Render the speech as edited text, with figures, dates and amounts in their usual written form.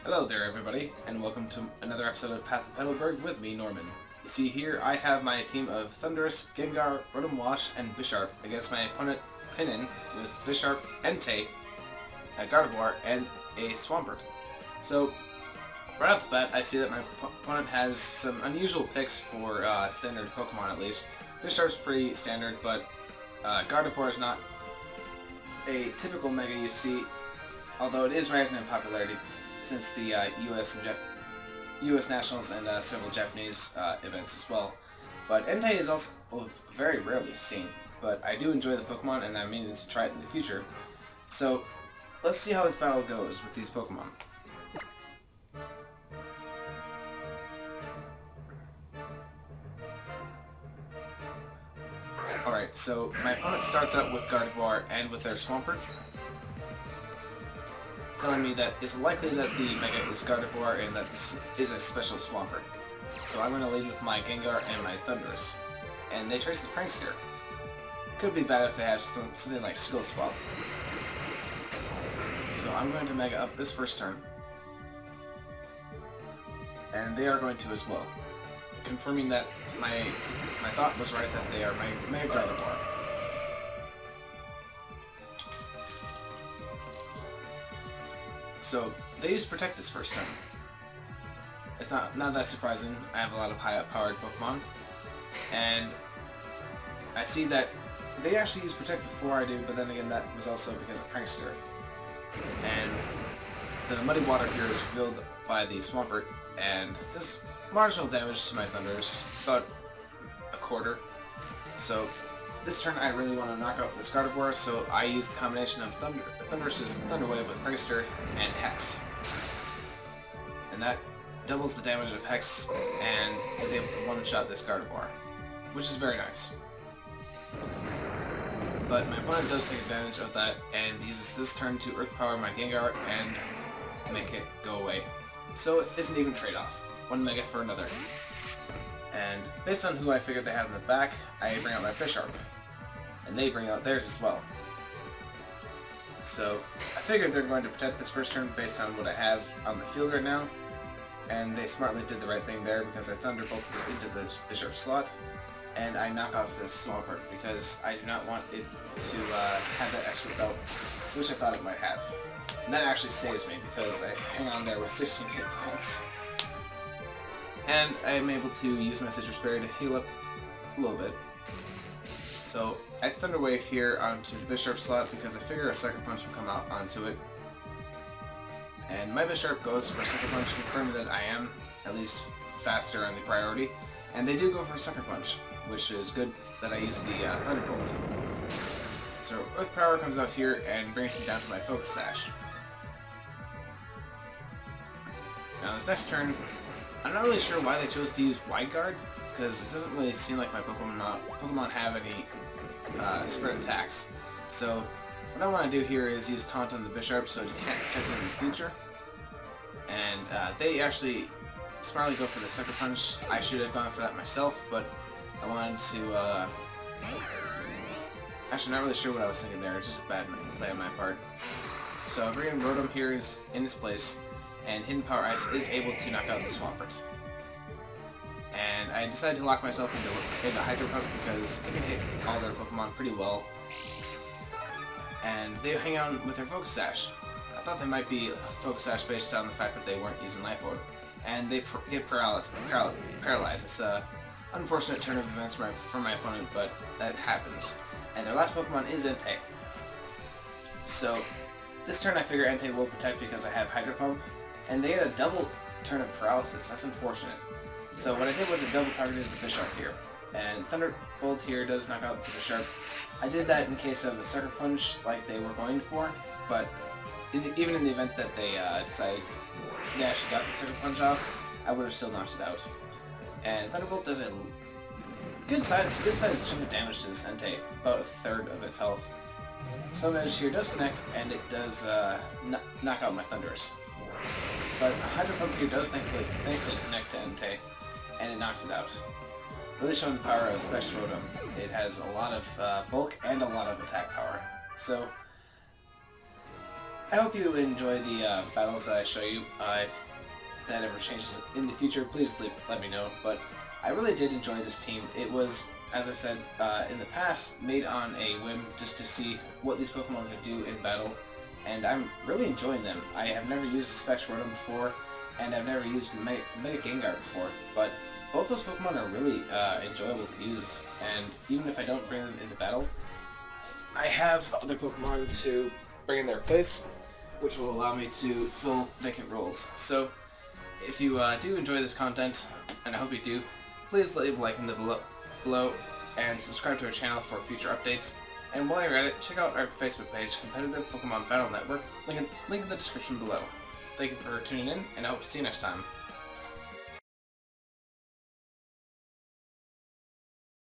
Hello there everybody, and welcome to another episode of Petalburg with me, Norman. You see here, I have my team of Thunderous, Gengar, Rotom Wash, and Bisharp against my opponent, Pinnin, with Bisharp, Entei, a Gardevoir, and a Swampert. So, right off the bat, I see that my opponent has some unusual picks for standard Pokemon at least. Bisharp's pretty standard, but Gardevoir is not a typical Mega you see, although it is rising in popularity since the U.S. Nationals and several Japanese events as well. But Entei is also very rarely seen, but I do enjoy the Pokemon and I'm meaning to try it in the future. So let's see how this battle goes with these Pokemon. Alright, so my opponent starts out with Gardevoir and with their Swampert, telling me that it's likely that the Mega is Gardevoir and that this is a special Swampert. So I'm going to lead with my Gengar and my Thunderous. And they trace the Prankster. Could be bad if they have something like Skill Swap. So I'm going to Mega up this first turn. And they are going to as well. Confirming that my thought was right, that they are my Mega Gardevoir. So, they use Protect this first turn. It's not that surprising. I have a lot of high-powered Pokemon. And I see that they actually use Protect before I do, but then again that was also because of Prankster. And the Muddy Water here is revealed by the Swampert, and does marginal damage to my Thunders, about a quarter. So, this turn I really want to knock out this Gardevoir, so I use the combination of Thunderous's Thunder Wave with Prankster and Hex. And that doubles the damage of Hex and is able to one-shot this Gardevoir, which is very nice. But my opponent does take advantage of that and uses this turn to Earth Power my Gengar and make it go away. So it's an even trade-off. One Mega for another. And based on who I figured they had in the back, I bring out my Bisharp. And they bring out theirs as well. So I figured they're going to protect this first turn based on what I have on the field right now. And they smartly did the right thing there because I Thunderbolted into the Bisharp slot. And I knock off this Swampert because I do not want it to have that extra belt, which I thought it might have. And that actually saves me because I hang on there with 16 hit points. And I am able to use my Citrus Berry to heal up a little bit. So I Thunder Wave here onto the Bisharp slot because I figure a Sucker Punch will come out onto it. And my Bisharp goes for a Sucker Punch, confirming that I am at least faster on the priority. And they do go for a Sucker Punch, which is good that I use the Thunderbolt. So Earth Power comes out here and brings me down to my Focus Sash. Now this next turn, I'm not really sure why they chose to use Wide Guard, because it doesn't really seem like my Pokemon have any spread attacks. So what I want to do here is use Taunt on the Bisharp so it can't protect it in the future. And they actually smartly go for the Sucker Punch. I should have gone for that myself, but I wanted to... Actually, not really sure what I was thinking there. It's just a bad play on my part. So I bring in Rotom here in its place, and Hidden Power Ice is able to knock out the Swampert. And I decided to lock myself into Hydro Pump because it can hit all their Pokemon pretty well. And they hang out with their Focus Sash. I thought they might be Focus Sash based on the fact that they weren't using Life Orb. And they get paralyzed. It's an unfortunate turn of events for my opponent, but that happens. And their last Pokemon is Entei. So this turn I figure Entei will protect because I have Hydro Pump. And they get a double turn of paralysis. That's unfortunate. So what I did was I double targeted the Bisharp here. And Thunderbolt here does knock out the Bisharp. I did that in case of a Sucker Punch like they were going for, but even in the event that they decided they actually got the Sucker Punch off, I would have still knocked it out. And Thunderbolt does a good-sized chunk of damage to this Entei, about a third of its health. Some damage here does connect, and it does knock out my Thunderous. But Hydro Pump here does thankfully connect to Entei, and it knocks it out. Really showing the power of Special Rotom. It has a lot of bulk and a lot of attack power. So I hope you enjoy the battles that I show you. If that ever changes in the future, please let me know. But I really did enjoy this team. It was, as I said in the past, made on a whim just to see what these Pokemon could do in battle, and I'm really enjoying them. I have never used a Specs Rotom before, and I've never used Mega Gengar before, but both those Pokemon are really enjoyable to use, and even if I don't bring them into battle, I have other Pokemon to bring in their place, which will allow me to fill vacant roles. So, if you do enjoy this content, and I hope you do, please leave a like in the below and subscribe to our channel for future updates. And while you're at it, check out our Facebook page, Competitive Pokemon Battle Network, link in the description below. Thank you for tuning in, and I hope to see you next time.